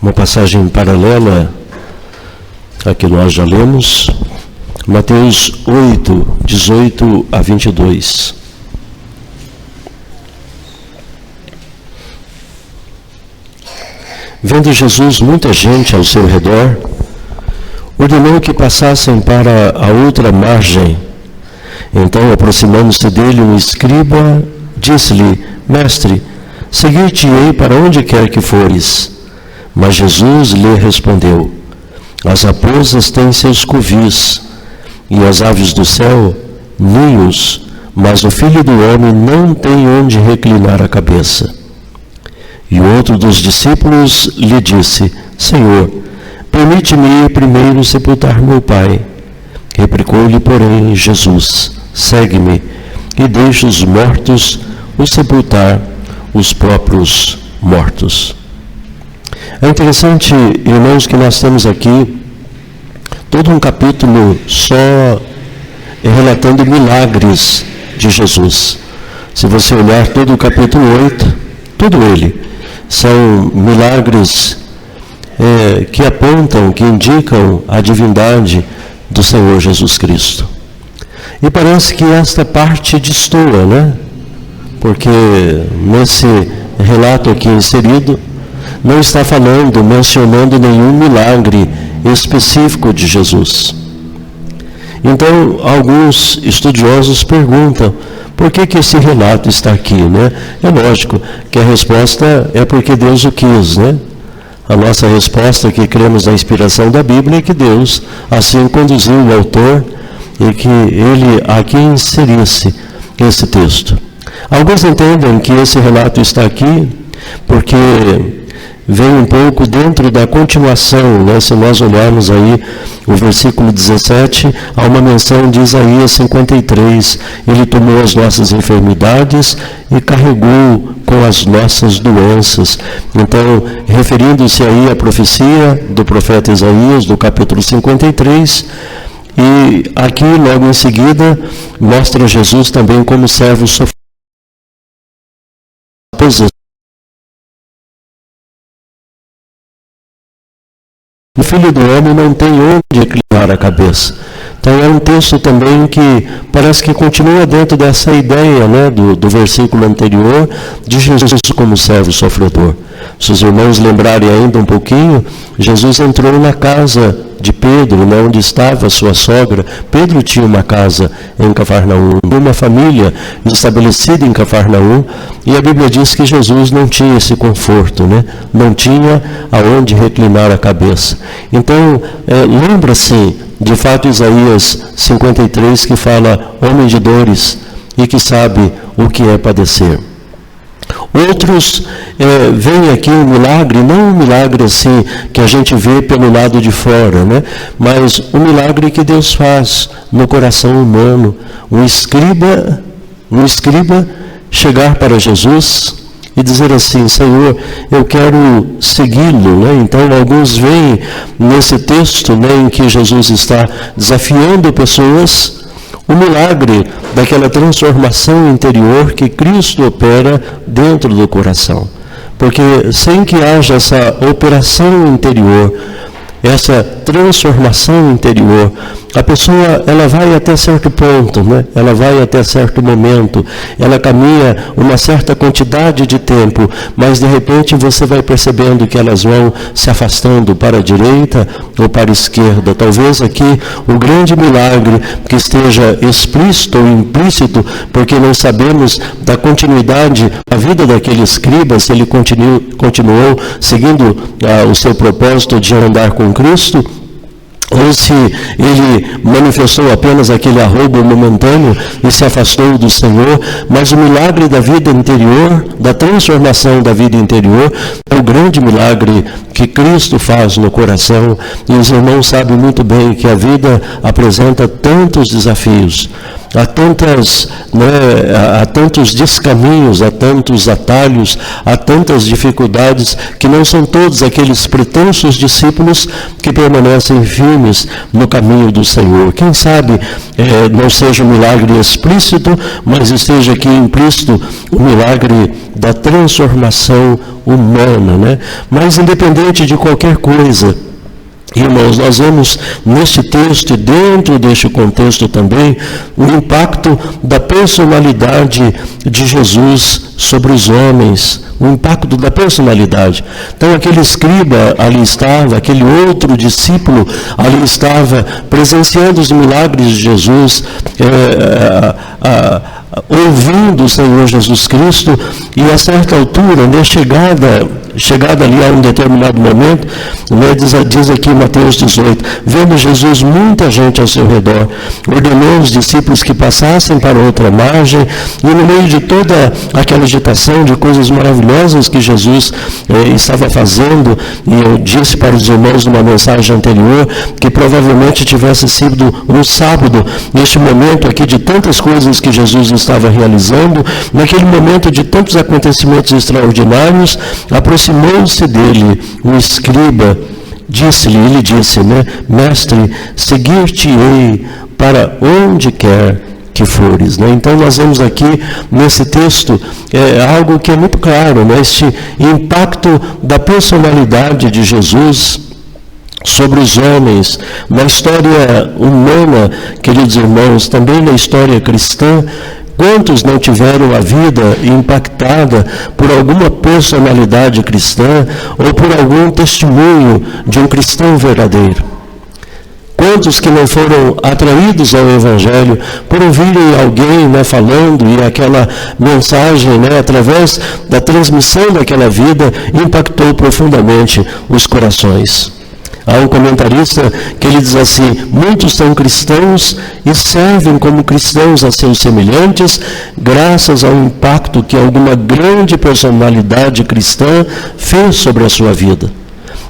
uma passagem paralela a que nós já lemos, Mateus 8, 18 a 22. Vendo Jesus muita gente ao seu redor, ordenou que passassem para a outra margem. Então, aproximando-se dele um escriba, disse-lhe: Mestre, seguir-te-ei para onde quer que fores. Mas Jesus lhe respondeu: As raposas têm seus covis, e as aves do céu ninhos, mas o Filho do Homem não tem onde reclinar a cabeça. E outro dos discípulos lhe disse: Senhor, permite-me ir primeiro sepultar meu pai. Replicou-lhe, porém, Jesus: Segue-me, e deixa os mortos o sepultar os próprios mortos. É interessante, irmãos, que nós temos aqui todo um capítulo só relatando milagres de Jesus. Se você olhar todo o capítulo 8, todo ele, são milagres que apontam, que indicam a divindade do Senhor Jesus Cristo. E parece que esta parte destoa, né? Porque nesse relato aqui inserido, não está falando, mencionando nenhum milagre específico de Jesus. Então, alguns estudiosos perguntam: por que esse relato está aqui, né? É lógico que a resposta é porque Deus o quis, né? A nossa resposta, que cremos na inspiração da Bíblia, é que Deus assim conduziu o autor e que ele aqui inserisse esse texto. Alguns entendem que esse relato está aqui porque vem um pouco dentro da continuação, né? Se nós olharmos aí o versículo 17, há uma menção de Isaías 53, ele tomou as nossas enfermidades e carregou com as nossas doenças. Então, referindo-se aí à profecia do profeta Isaías, do capítulo 53, e aqui, logo em seguida, mostra Jesus também como servo sofrido. O Filho do Homem não tem onde reclinar a cabeça. Então é um texto também que parece que continua dentro dessa ideia, né, do versículo anterior, de Jesus como servo sofredor. Se os irmãos lembrarem ainda um pouquinho, Jesus entrou na casa de Pedro, né, onde estava a sua sogra. Pedro tinha uma casa em Cafarnaum, uma família estabelecida em Cafarnaum, e a Bíblia diz que Jesus não tinha esse conforto, né? Não tinha aonde reclinar a cabeça. Então, lembra-se, de fato, Isaías 53, que fala: homem de dores e que sabe o que é padecer. Outros veem aqui um milagre, não um milagre assim que a gente vê pelo lado de fora, né? Mas um milagre que Deus faz no coração humano. Um escriba chegar para Jesus e dizer assim: Senhor, eu quero segui-lo, né? Então alguns veem nesse texto, né, em que Jesus está desafiando pessoas, o milagre daquela transformação interior que Cristo opera dentro do coração. Porque sem que haja essa operação interior, essa transformação interior, a pessoa, ela vai até certo ponto, né? Ela vai até certo momento, ela caminha uma certa quantidade de tempo, mas de repente você vai percebendo que elas vão se afastando para a direita ou para a esquerda. Talvez aqui o grande milagre que esteja explícito ou implícito, porque não sabemos da continuidade da vida daquele escriba, se ele continuou seguindo o seu propósito de andar com Cristo, ou se ele manifestou apenas aquele arrobo momentâneo e se afastou do Senhor. Mas o milagre da vida interior, da transformação da vida interior, é o grande milagre que Cristo faz no coração. E os irmãos sabem muito bem que a vida apresenta tantos desafios, há tantos descaminhos, há tantos atalhos, há tantas dificuldades, que não são todos aqueles pretensos discípulos que permanecem firmes no caminho do Senhor. Quem sabe não seja um milagre explícito, mas esteja aqui implícito o milagre da transformação humana, né? Mas independente independente de qualquer coisa. Irmãos, nós vemos neste texto e dentro deste contexto também o impacto da personalidade de Jesus sobre os homens, o impacto da personalidade. Então aquele escriba ali estava, aquele outro discípulo ali estava presenciando os milagres de Jesus, ouvindo o Senhor Jesus Cristo, e a certa altura, né, chegada ali a um determinado momento, né, diz aqui em Mateus 18, vendo Jesus muita gente ao seu redor, ordenou os discípulos que passassem para outra margem, e no meio de toda aquela agitação de coisas maravilhosas que Jesus estava fazendo, e eu disse para os irmãos numa mensagem anterior, que provavelmente tivesse sido um sábado, neste momento aqui de tantas coisas que Jesus estava realizando, naquele momento de tantos acontecimentos extraordinários, aproximou-se dele um escriba, ele disse, né, mestre, seguir-te-ei para onde quer que fores. Né? Então nós vemos aqui nesse texto algo que é muito claro, né? Este impacto da personalidade de Jesus sobre os homens, na história humana, queridos irmãos, também na história cristã. Quantos não tiveram a vida impactada por alguma personalidade cristã ou por algum testemunho de um cristão verdadeiro? Quantos que não foram atraídos ao Evangelho por ouvirem alguém, né, falando, e aquela mensagem, né, através da transmissão daquela vida, impactou profundamente os corações? Há um comentarista que ele diz assim, muitos são cristãos e servem como cristãos a seus semelhantes, graças ao impacto que alguma grande personalidade cristã fez sobre a sua vida.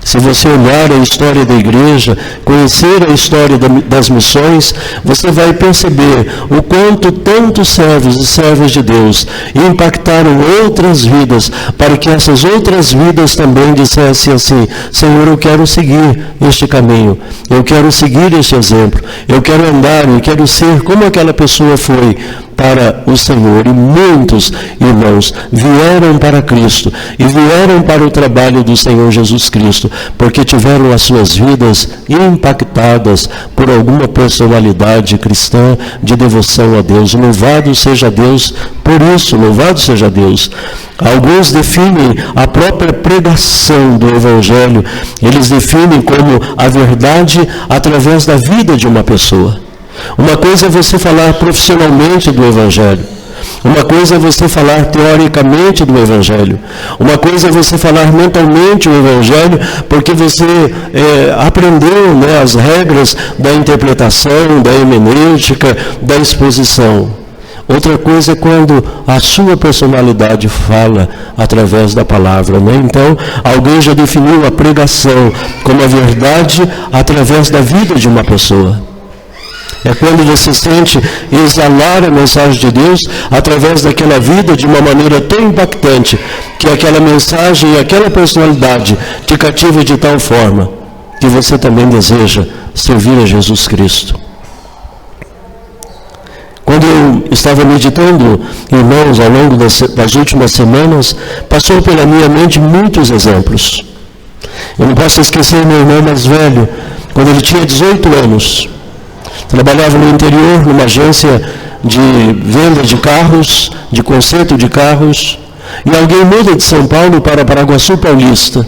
Se você olhar a história da igreja, conhecer a história das missões, você vai perceber o quanto tantos servos e servas de Deus impactaram outras vidas, para que essas outras vidas também dissessem assim, Senhor, eu quero seguir este caminho, eu quero seguir este exemplo, eu quero andar, eu quero ser como aquela pessoa foi para o Senhor. E muitos irmãos vieram para Cristo e vieram para o trabalho do Senhor Jesus Cristo, porque tiveram as suas vidas impactadas por alguma personalidade cristã de devoção a Deus. Louvado seja Deus por isso, louvado seja Deus. Alguns definem a própria pregação do Evangelho, eles definem como a verdade através da vida de uma pessoa. Uma coisa é você falar profissionalmente do Evangelho. Uma coisa é você falar teoricamente do Evangelho. Uma coisa é você falar mentalmente o Evangelho, porque você aprendeu, né, as regras da interpretação, da hermenêutica, da exposição. Outra coisa é quando a sua personalidade fala através da palavra, né? Então, alguém já definiu a pregação como a verdade através da vida de uma pessoa. É quando você sente exalar a mensagem de Deus através daquela vida de uma maneira tão impactante que aquela mensagem e aquela personalidade te cativa de tal forma que você também deseja servir a Jesus Cristo. Quando eu estava meditando, irmãos, ao longo das últimas semanas, passou pela minha mente muitos exemplos. Eu não posso esquecer meu irmão mais velho, quando ele tinha 18 anos. Trabalhava no interior, numa agência de venda de carros, de conserto de carros, e alguém muda de São Paulo para Paraguaçu Paulista.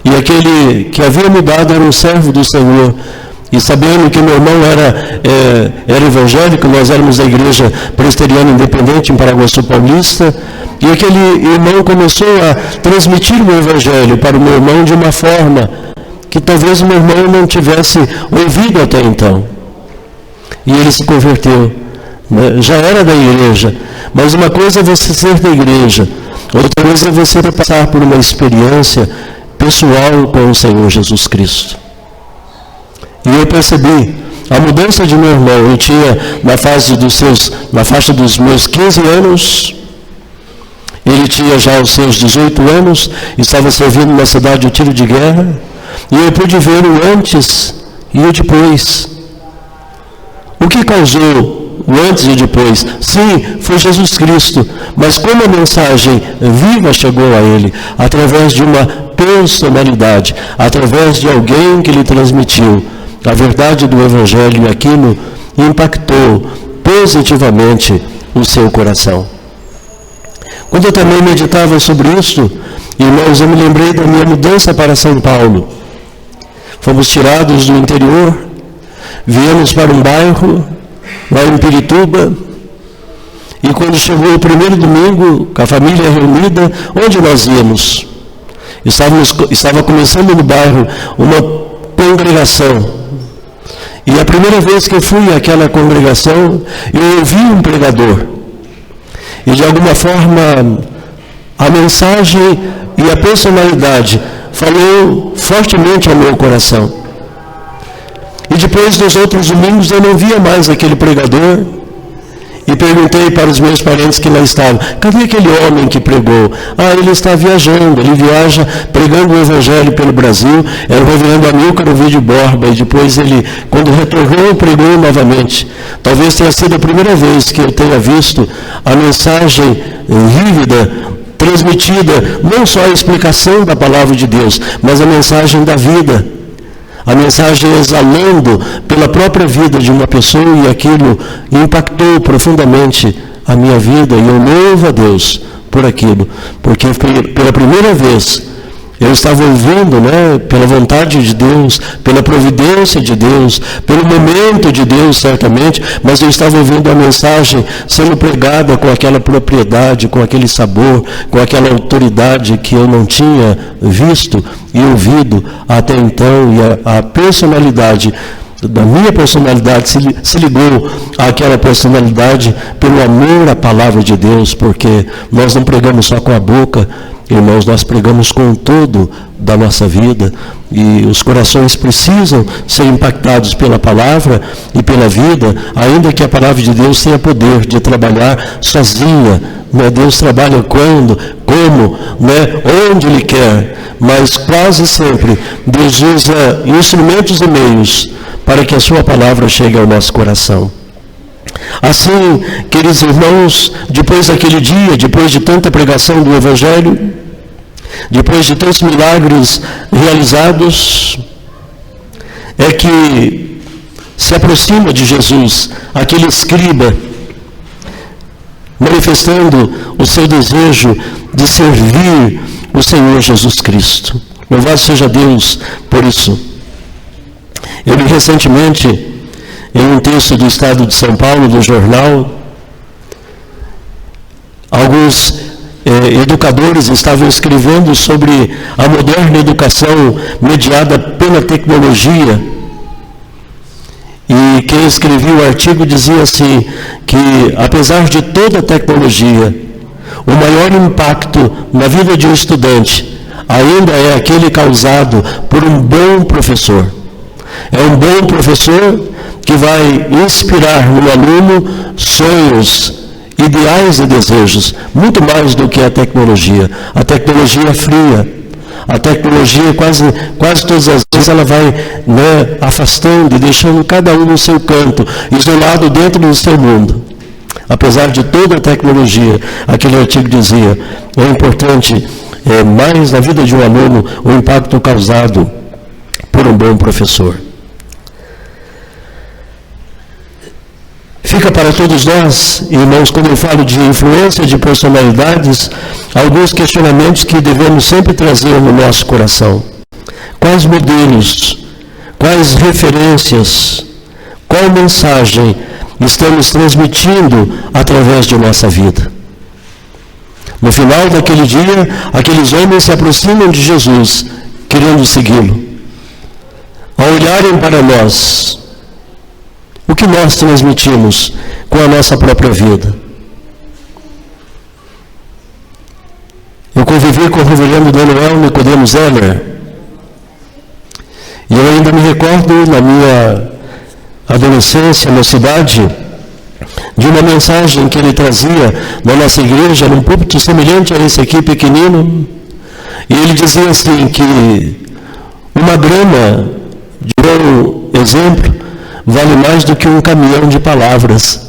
E aquele que havia mudado era um servo do Senhor, e sabendo que meu irmão era evangélico, nós éramos da igreja presbiteriana independente em Paraguaçu Paulista, e aquele irmão começou a transmitir o evangelho para o meu irmão de uma forma que talvez o meu irmão não tivesse ouvido até então. E ele se converteu. Já era da igreja, mas uma coisa é você ser da igreja, outra coisa é você passar por uma experiência pessoal com o Senhor Jesus Cristo. E eu percebi a mudança de meu irmão. Ele tinha, na faixa dos meus 15 anos, ele tinha já os seus 18 anos, estava servindo na cidade de tiro de guerra, e eu pude ver o antes e o depois. O que causou o antes e depois. Sim, foi Jesus Cristo, mas como a mensagem viva chegou a ele, através de uma personalidade, através de alguém que lhe transmitiu a verdade do Evangelho, e aquilo impactou positivamente o seu coração. Quando eu também meditava sobre isso, irmãos, eu me lembrei da minha mudança para São Paulo. Fomos tirados do interior, viemos para um bairro, lá em Pirituba, e quando chegou o primeiro domingo, com a família reunida, onde nós íamos? Estava começando no bairro uma congregação. E a primeira vez que eu fui àquela congregação, eu ouvi um pregador. E de alguma forma, a mensagem e a personalidade falou fortemente ao meu coração. E depois dos outros domingos eu não via mais aquele pregador. E perguntei para os meus parentes que lá estavam: cadê aquele homem que pregou? Ah, ele está viajando, ele viaja pregando o Evangelho pelo Brasil. Era o reverendo Amílcar Ovidio Borba, e depois ele, quando retornou, pregou novamente. Talvez tenha sido a primeira vez que eu tenha visto a mensagem vívida, transmitida, não só a explicação da palavra de Deus, mas a mensagem da vida. A mensagem exalando pela própria vida de uma pessoa, e aquilo impactou profundamente a minha vida, e eu louvo a Deus por aquilo, porque pela primeira vez eu estava ouvindo, pela vontade de Deus, pela providência de Deus, pelo momento de Deus, certamente, mas eu estava ouvindo a mensagem sendo pregada com aquela propriedade, com aquele sabor, com aquela autoridade que eu não tinha visto e ouvido até então, e a personalidade da minha personalidade se ligou àquela personalidade pelo amor à palavra de Deus, porque nós não pregamos só com a boca, irmãos, nós pregamos com todo da nossa vida, e os corações precisam ser impactados pela palavra e pela vida, ainda que a palavra de Deus tenha poder de trabalhar sozinha. Deus trabalha quando, como, onde Ele quer, mas quase sempre Deus usa instrumentos e meios para que a sua palavra chegue ao nosso coração. Assim, queridos irmãos, depois daquele dia, depois de tanta pregação do Evangelho, depois de tantos milagres realizados, é que se aproxima de Jesus aquele escriba, manifestando o seu desejo de servir o Senhor Jesus Cristo. Louvado seja Deus por isso. Eu li recentemente, em um texto do Estado de São Paulo, do jornal, alguns educadores estavam escrevendo sobre a moderna educação mediada pela tecnologia. E quem escrevia o artigo dizia assim, que apesar de toda a tecnologia, o maior impacto na vida de um estudante ainda é aquele causado por um bom professor. É um bom professor que vai inspirar no aluno sonhos, ideais e desejos, muito mais do que a tecnologia. A tecnologia é fria. A tecnologia, quase todas as vezes, ela vai afastando e deixando cada um no seu canto, isolado dentro do seu mundo. Apesar de toda a tecnologia, aquele artigo dizia, é importante, mais na vida de um aluno, o impacto causado por um bom professor. Fica para todos nós, irmãos, quando eu falo de influência de personalidades, alguns questionamentos que devemos sempre trazer no nosso coração. Quais modelos, quais referências, qual mensagem estamos transmitindo através de nossa vida? No final daquele dia, aqueles homens se aproximam de Jesus, querendo segui-lo. Ao olharem para nós, o que nós transmitimos com a nossa própria vida? Eu convivi com o reverendo Daniel Nicodemo Zeller, e eu ainda me recordo, na minha adolescência, mocidade, de uma mensagem que ele trazia na nossa igreja, num púlpito semelhante a esse aqui, pequenino, e ele dizia assim, que uma grama de bom exemplo vale mais do que um caminhão de palavras.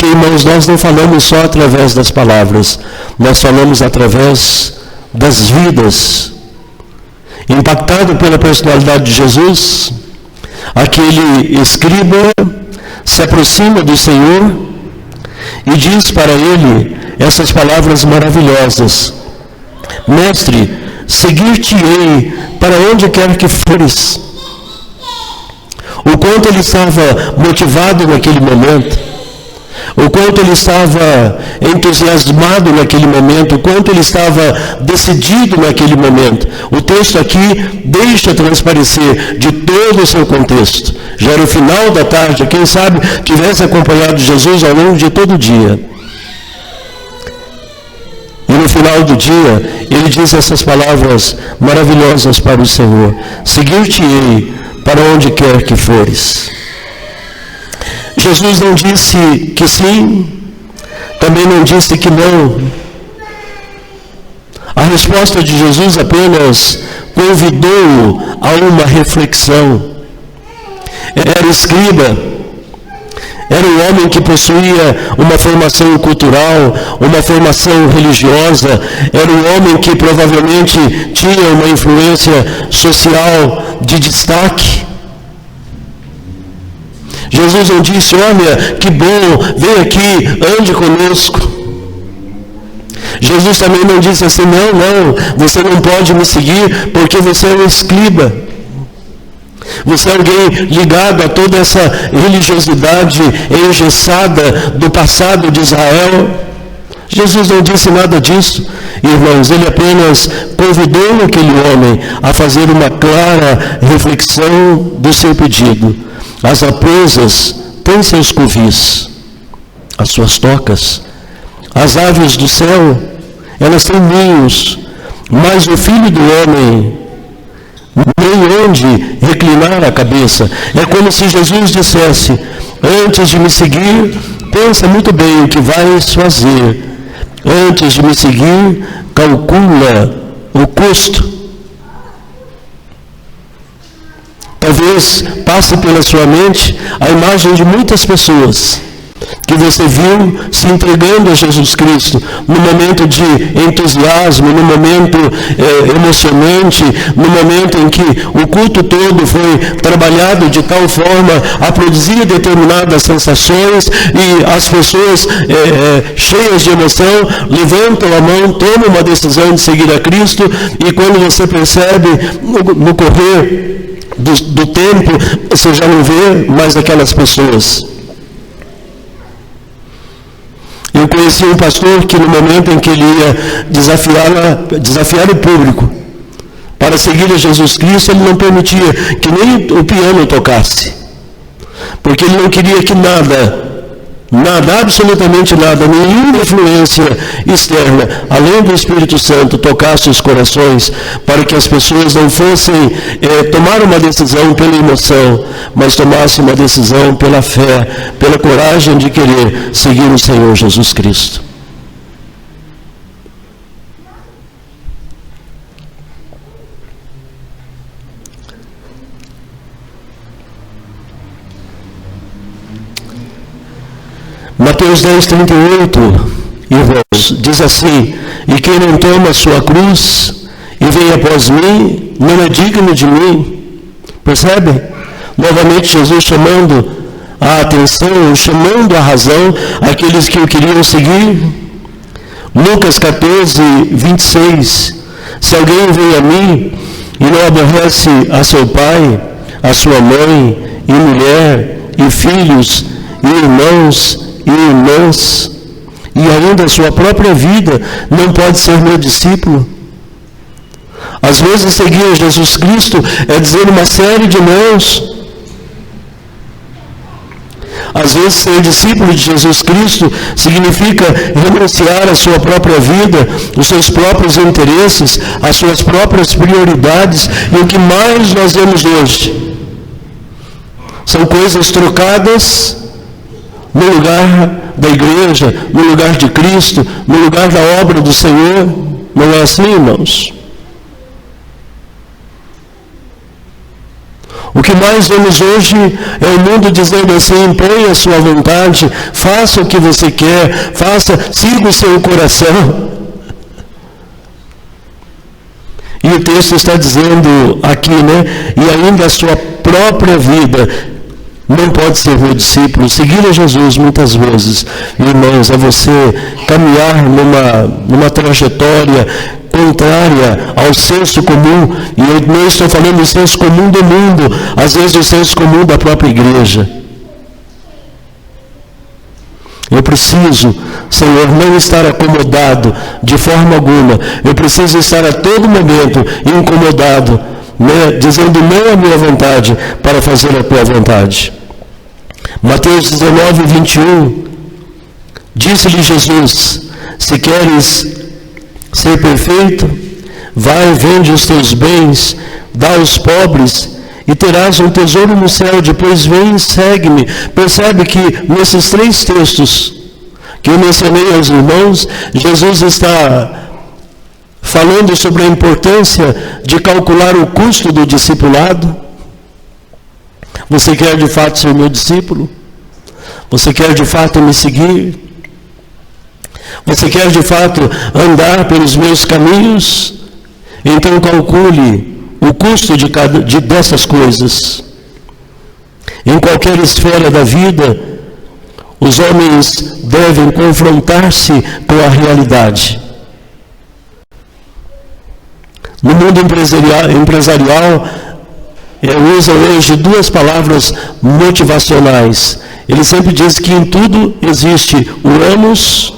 Porque, irmãos, nós não falamos só através das palavras, nós falamos através das vidas. Impactado pela personalidade de Jesus, aquele escriba se aproxima do Senhor e diz para ele essas palavras maravilhosas: Mestre, seguir-te-ei para onde quer que fores. O quanto ele estava motivado naquele momento, o quanto ele estava entusiasmado naquele momento, o quanto ele estava decidido naquele momento. O texto aqui deixa transparecer de todo o seu contexto. Já era o final da tarde, quem sabe tivesse acompanhado Jesus ao longo de todo o dia. E no final do dia, ele diz essas palavras maravilhosas para o Senhor: seguir-te-ei para onde quer que fores. Jesus não disse que sim, também não disse que não. A resposta de Jesus apenas convidou-o a uma reflexão. Era escriba, era um homem que possuía uma formação cultural, uma formação religiosa, era um homem que provavelmente tinha uma influência social de destaque. Jesus não disse: olha, que bom, vem aqui, ande conosco. Jesus também não disse assim: não, você não pode me seguir porque você é um escriba. Você é alguém ligado a toda essa religiosidade engessada do passado de Israel. Jesus não disse nada disso, irmãos. Ele apenas convidou aquele homem a fazer uma clara reflexão do seu pedido. As raposas têm seus covis, as suas tocas. As aves do céu, elas têm ninhos, mas o Filho do Homem nem onde reclinar a cabeça. É como se Jesus dissesse: antes de me seguir, pensa muito bem o que vais fazer. Antes de me seguir, calcula o custo. Talvez passe pela sua mente a imagem de muitas pessoas que você viu se entregando a Jesus Cristo no momento de entusiasmo, no momento emocionante, no momento em que o culto todo foi trabalhado de tal forma a produzir determinadas sensações, e as pessoas cheias de emoção levantam a mão, tomam uma decisão de seguir a Cristo, e quando você percebe no correr do tempo, você já não vê mais aquelas pessoas. Eu conheci um pastor que no momento em que ele ia desafiar o público para seguir a Jesus Cristo, ele não permitia que nem o piano tocasse, porque ele não queria que nada, absolutamente nada, nenhuma influência externa, além do Espírito Santo, tocasse os corações, para que as pessoas não fossem tomar uma decisão pela emoção, mas tomassem uma decisão pela fé, pela coragem de querer seguir o Senhor Jesus Cristo. Mateus 10, 38, irmãos, diz assim: e quem não toma a sua cruz e vem após mim, não é digno de mim. Percebe? Novamente Jesus chamando a atenção, chamando a razão aqueles que o queriam seguir. Lucas 14, 26, se alguém vem a mim e não aborrece a seu pai, a sua mãe, e mulher, e filhos, e irmãos, e irmãs, e ainda a sua própria vida, não pode ser meu discípulo. Às vezes seguir a Jesus Cristo é dizer uma série de nãos. Às vezes ser discípulo de Jesus Cristo significa renunciar à sua própria vida, os seus próprios interesses, as suas próprias prioridades, e o que mais nós vemos hoje são coisas trocadas no lugar da igreja, no lugar de Cristo, no lugar da obra do Senhor. Não é assim, irmãos? O que mais vemos hoje é o mundo dizendo assim: imponha a sua vontade, faça o que você quer, siga o seu coração. E o texto está dizendo aqui, né? E ainda a sua própria vida não pode ser meu discípulo. Seguir a Jesus muitas vezes, irmãos, é você caminhar numa trajetória contrária ao senso comum, e eu não estou falando do senso comum do mundo, às vezes o senso comum da própria igreja. Eu preciso, Senhor, não estar acomodado de forma alguma. Eu preciso estar a todo momento incomodado, né, dizendo não à minha vontade para fazer a tua vontade. Mateus 19, 21, disse-lhe Jesus: se queres ser perfeito, vai, vende os teus bens, dá aos pobres, e terás um tesouro no céu, depois vem e segue-me. Percebe que nesses 3 textos que eu mencionei aos irmãos, Jesus está falando sobre a importância de calcular o custo do discipulado. Você quer de fato ser meu discípulo? Você quer de fato me seguir? Você quer de fato andar pelos meus caminhos? Então calcule o custo dessas coisas. Em qualquer esfera da vida, os homens devem confrontar-se com a realidade. No mundo empresarial, usam hoje 2 palavras motivacionais. Ele sempre diz que em tudo existe o ônus,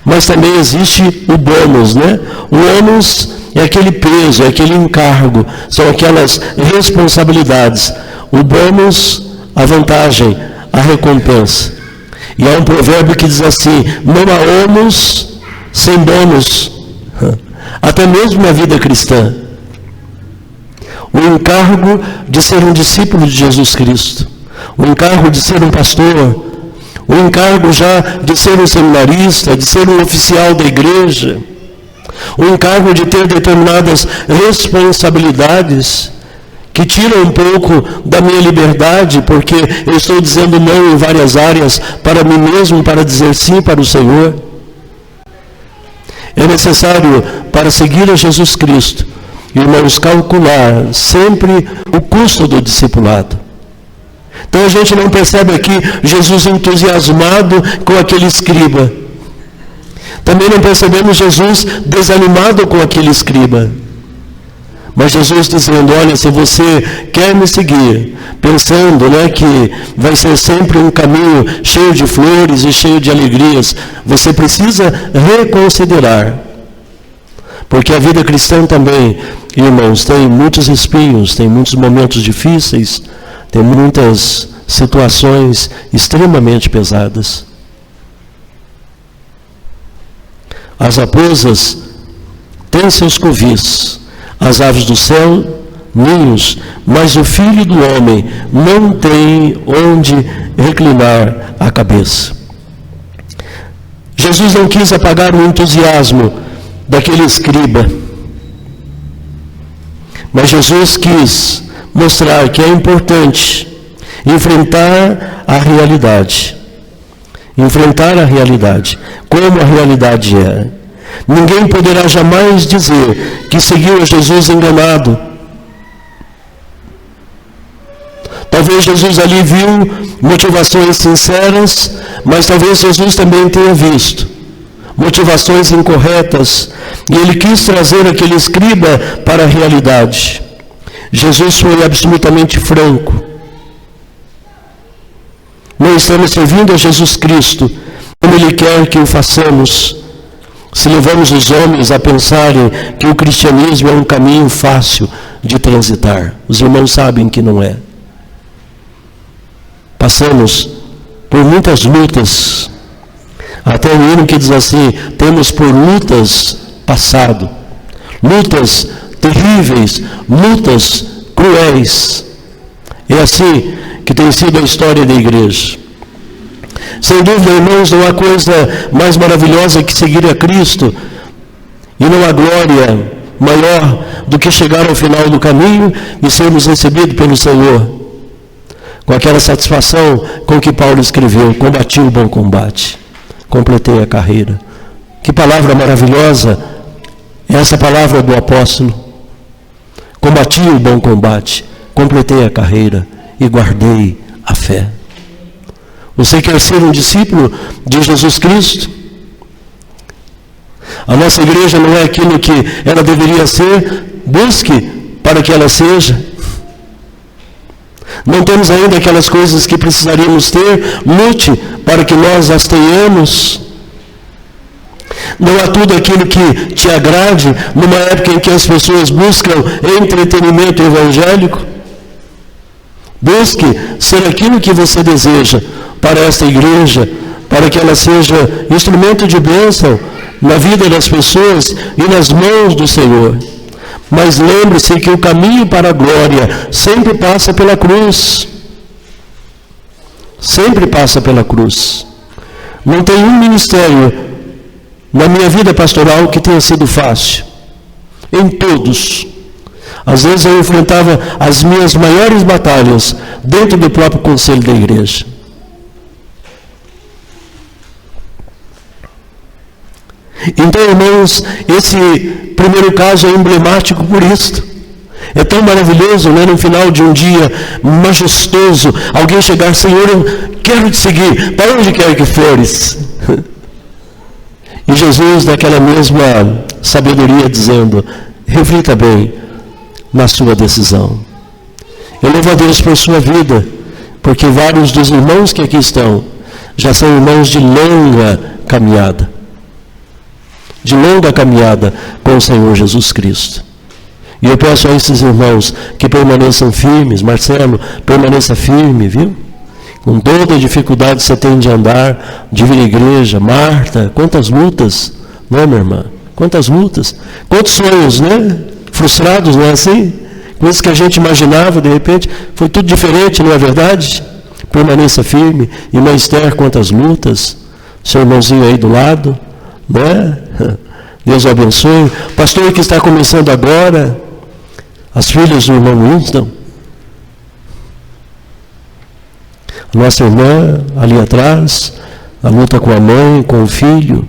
mas também existe o bônus, né? O ônus é aquele peso, é aquele encargo, são aquelas responsabilidades. O bônus, a vantagem, a recompensa. E há um provérbio que diz assim: não há ônus sem bônus, até mesmo na vida cristã. O encargo de ser um discípulo de Jesus Cristo, o encargo de ser um pastor, o encargo já de ser um seminarista, de ser um oficial da igreja, o encargo de ter determinadas responsabilidades que tiram um pouco da minha liberdade, porque eu estou dizendo não em várias áreas para mim mesmo, para dizer sim para o Senhor. É necessário, para seguir a Jesus Cristo, irmãos, calcular sempre o custo do discipulado. Então a gente não percebe aqui Jesus entusiasmado com aquele escriba. Também não percebemos Jesus desanimado com aquele escriba. Mas Jesus dizendo: olha, se você quer me seguir, pensando, né, que vai ser sempre um caminho cheio de flores e cheio de alegrias, você precisa reconsiderar. Porque a vida cristã também, irmãos, tem muitos espinhos, tem muitos momentos difíceis, tem muitas situações extremamente pesadas. As raposas têm seus covis, as aves do céu, ninhos, mas o Filho do Homem não tem onde reclinar a cabeça. Jesus não quis apagar o entusiasmo daquele escriba, mas Jesus quis mostrar que é importante enfrentar a realidade. Enfrentar a realidade, como a realidade é. Ninguém poderá jamais dizer que seguiu a Jesus enganado. Talvez Jesus ali viu motivações sinceras, mas talvez Jesus também tenha visto motivações incorretas, e ele quis trazer aquele escriba para a realidade. Jesus foi absolutamente franco. Não estamos servindo a Jesus Cristo como Ele quer que o façamos, se levamos os homens a pensarem que o cristianismo é um caminho fácil de transitar. Os irmãos sabem que não é. Passamos por muitas lutas. Até o hino que diz assim: temos por lutas passado, lutas terríveis, lutas cruéis. É assim que tem sido a história da igreja. Sem dúvida, irmãos, não há coisa mais maravilhosa que seguir a Cristo, e não há glória maior do que chegar ao final do caminho e sermos recebidos pelo Senhor com aquela satisfação com que Paulo escreveu: combati o bom combate, completei a carreira. Que palavra maravilhosa é essa palavra do apóstolo: combati o bom combate, completei a carreira e guardei a fé. Você quer ser um discípulo de Jesus Cristo? A nossa igreja não é aquilo que ela deveria ser, busque para que ela seja. Não temos ainda aquelas coisas que precisaríamos ter, lute para que nós as tenhamos. Não há tudo aquilo que te agrade numa época em que as pessoas buscam entretenimento evangélico. Busque ser aquilo que você deseja para esta igreja, para que ela seja instrumento de bênção na vida das pessoas e nas mãos do Senhor. Mas lembre-se que o caminho para a glória sempre passa pela cruz. Sempre passa pela cruz. Não tem um ministério na minha vida pastoral que tenha sido fácil. Em todos. Às vezes eu enfrentava as minhas maiores batalhas dentro do próprio conselho da igreja. Então, irmãos, esse primeiro caso é emblemático por isso. É tão maravilhoso, né, no final de um dia majestoso, alguém chegar: Senhor, eu quero te seguir, para onde quer que fores. E Jesus, daquela mesma sabedoria, dizendo: reflita bem na sua decisão. Eu louvo a Deus por sua vida, porque vários dos irmãos que aqui estão já são irmãos de longa caminhada. De longa caminhada com o Senhor Jesus Cristo. E eu peço a esses irmãos que permaneçam firmes. Marcelo, permaneça firme, viu? Com toda a dificuldade que você tem de andar, de vir à igreja. Marta, quantas lutas, não é, minha irmã? Quantas lutas, quantos sonhos, né? Frustrados, não é assim? Coisas que a gente imaginava, de repente, foi tudo diferente, não é verdade? Permaneça firme. Irmã Esther, quantas lutas. Seu irmãozinho aí do lado, né? Deus o abençoe. Pastor que está começando agora, as filhas do irmão Winston, a nossa irmã ali atrás, a luta com a mãe, com o filho,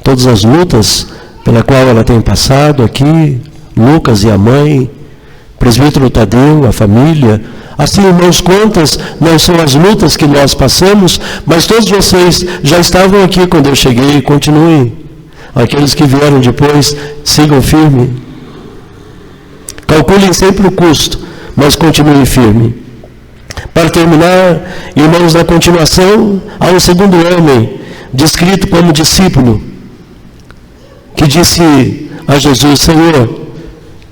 todas as lutas pela qual ela tem passado aqui, Lucas e a mãe, presbítero Tadeu, a família. Assim, irmãos, quantas não são as lutas que nós passamos, mas todos vocês já estavam aqui quando eu cheguei. Continuem. Aqueles que vieram depois, sigam firme. Calculem sempre o custo, mas continuem firme. Para terminar, irmãos, na continuação, há um segundo homem, descrito como discípulo, que disse a Jesus: Senhor,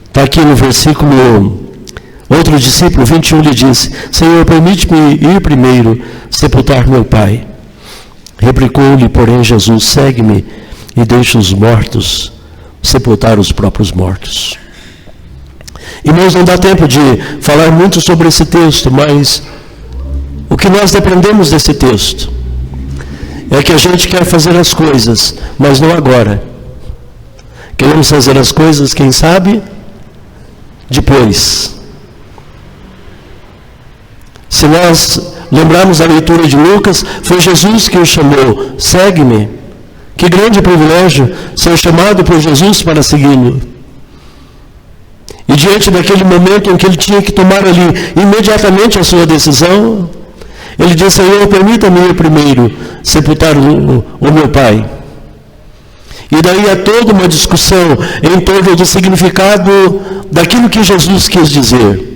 está aqui no versículo, outro discípulo, 21, lhe disse: Senhor, permite-me ir primeiro sepultar meu pai. Replicou-lhe, porém, Jesus: segue-me e deixa os mortos sepultar os próprios mortos. Irmãos, não dá tempo de falar muito sobre esse texto, mas o que nós aprendemos desse texto é que a gente quer fazer as coisas, mas não agora. Queremos fazer as coisas, quem sabe, depois. Se nós lembrarmos a leitura de Lucas, foi Jesus que o chamou: segue-me. Que grande privilégio ser chamado por Jesus para segui-lo. E diante daquele momento em que ele tinha que tomar ali imediatamente a sua decisão, ele disse: Senhor, permita-me ir primeiro sepultar o meu pai. E daí há toda uma discussão em torno do significado daquilo que Jesus quis dizer.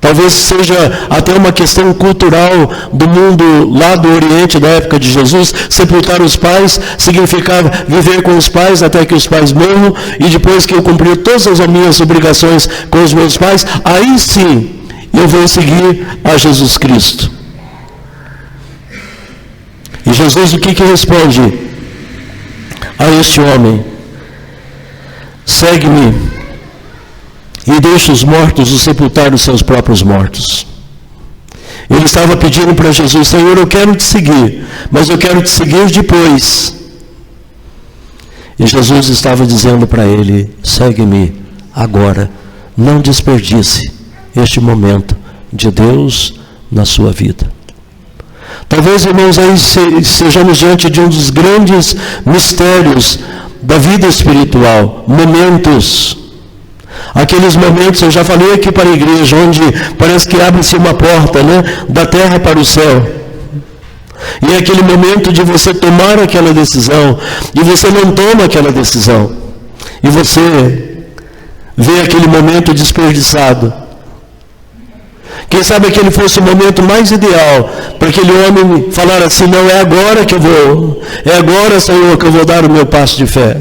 Talvez seja até uma questão cultural do mundo lá do Oriente, da época de Jesus. Sepultar os pais significava viver com os pais até que os pais morram, e depois que eu cumprir todas as minhas obrigações com os meus pais, aí sim eu vou seguir a Jesus Cristo. E Jesus o que responde a este homem? Segue-me e deixa os mortos o sepultar os seus próprios mortos. Ele estava pedindo para Jesus: Senhor, eu quero te seguir, mas eu quero te seguir depois. E Jesus estava dizendo para ele: segue-me agora, não desperdice este momento de Deus na sua vida. Talvez, irmãos, aí sejamos diante de um dos grandes mistérios da vida espiritual, momentos. Aqueles momentos, eu já falei aqui para a igreja, onde parece que abre-se uma porta, né, da terra para o céu. E é aquele momento de você tomar aquela decisão, e você não toma aquela decisão. E você vê aquele momento desperdiçado. Quem sabe aquele fosse o momento mais ideal para aquele homem falar assim: não, é agora que eu vou, é agora, Senhor, que eu vou dar o meu passo de fé.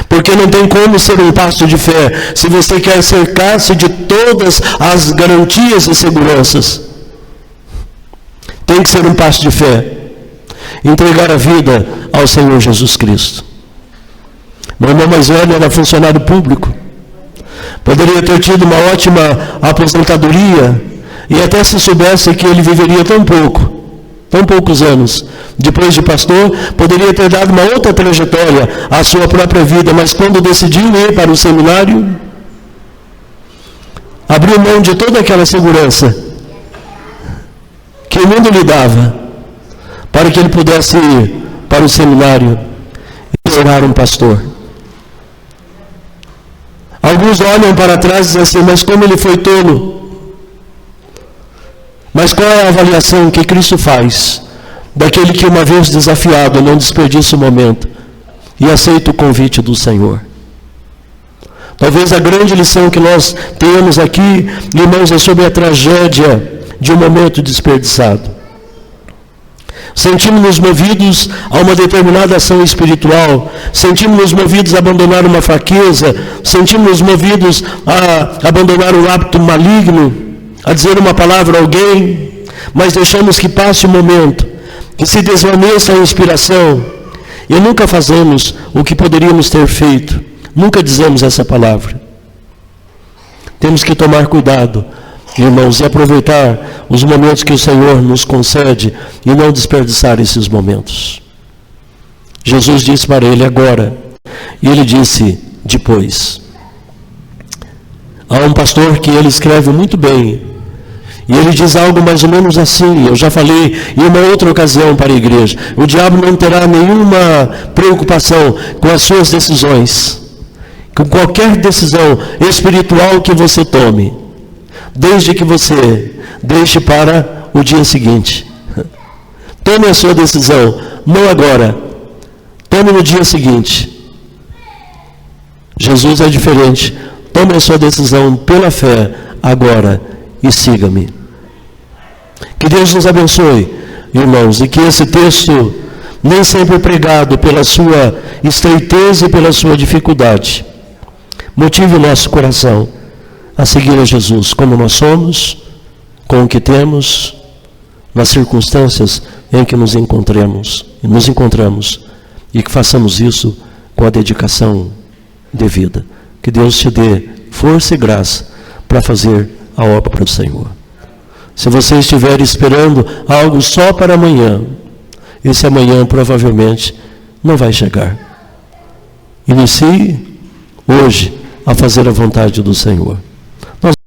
Porque não tem como ser um passo de fé se você quer cercar-se de todas as garantias e seguranças. Tem que ser um passo de fé. Entregar a vida ao Senhor Jesus Cristo. Meu irmão mais velho era funcionário público. Poderia ter tido uma ótima aposentadoria, e até se soubesse que ele viveria tão poucos anos, depois de pastor, poderia ter dado uma outra trajetória à sua própria vida, mas quando decidiu ir para o seminário, abriu mão de toda aquela segurança que o mundo lhe dava, para que ele pudesse ir para o seminário e tornar um pastor. Alguns olham para trás e dizem assim: mas como ele foi tolo? Mas qual é a avaliação que Cristo faz daquele que, uma vez desafiado, não desperdiça o momento e aceita o convite do Senhor? Talvez a grande lição que nós tenhamos aqui, irmãos, é sobre a tragédia de um momento desperdiçado. Sentimos-nos movidos a uma determinada ação espiritual, sentimos-nos movidos a abandonar uma fraqueza, sentimos-nos movidos a abandonar um hábito maligno, a dizer uma palavra a alguém, mas deixamos que passe o momento, que se desvaneça a inspiração, e nunca fazemos o que poderíamos ter feito, nunca dizemos essa palavra. Temos que tomar cuidado, irmãos, e aproveitar os momentos que o Senhor nos concede e não desperdiçar esses momentos. Jesus disse para ele: agora. E ele disse: depois. Há um pastor que ele escreve muito bem, e ele diz algo mais ou menos assim. Eu já falei em uma outra ocasião para a igreja: o diabo não terá nenhuma preocupação com as suas decisões, com qualquer decisão espiritual que você tome, desde que você deixe para o dia seguinte. Tome a sua decisão, não agora, tome no dia seguinte. Jesus é diferente. Tome a sua decisão pela fé agora e siga-me. Que Deus nos abençoe, irmãos, e que esse texto, nem sempre pregado pela sua estreiteza e pela sua dificuldade, motive o nosso coração a seguir a Jesus como nós somos, com o que temos, nas circunstâncias em que nos encontramos, e que façamos isso com a dedicação devida. Que Deus te dê força e graça para fazer a obra do Senhor. Se você estiver esperando algo só para amanhã, esse amanhã provavelmente não vai chegar. Inicie hoje a fazer a vontade do Senhor.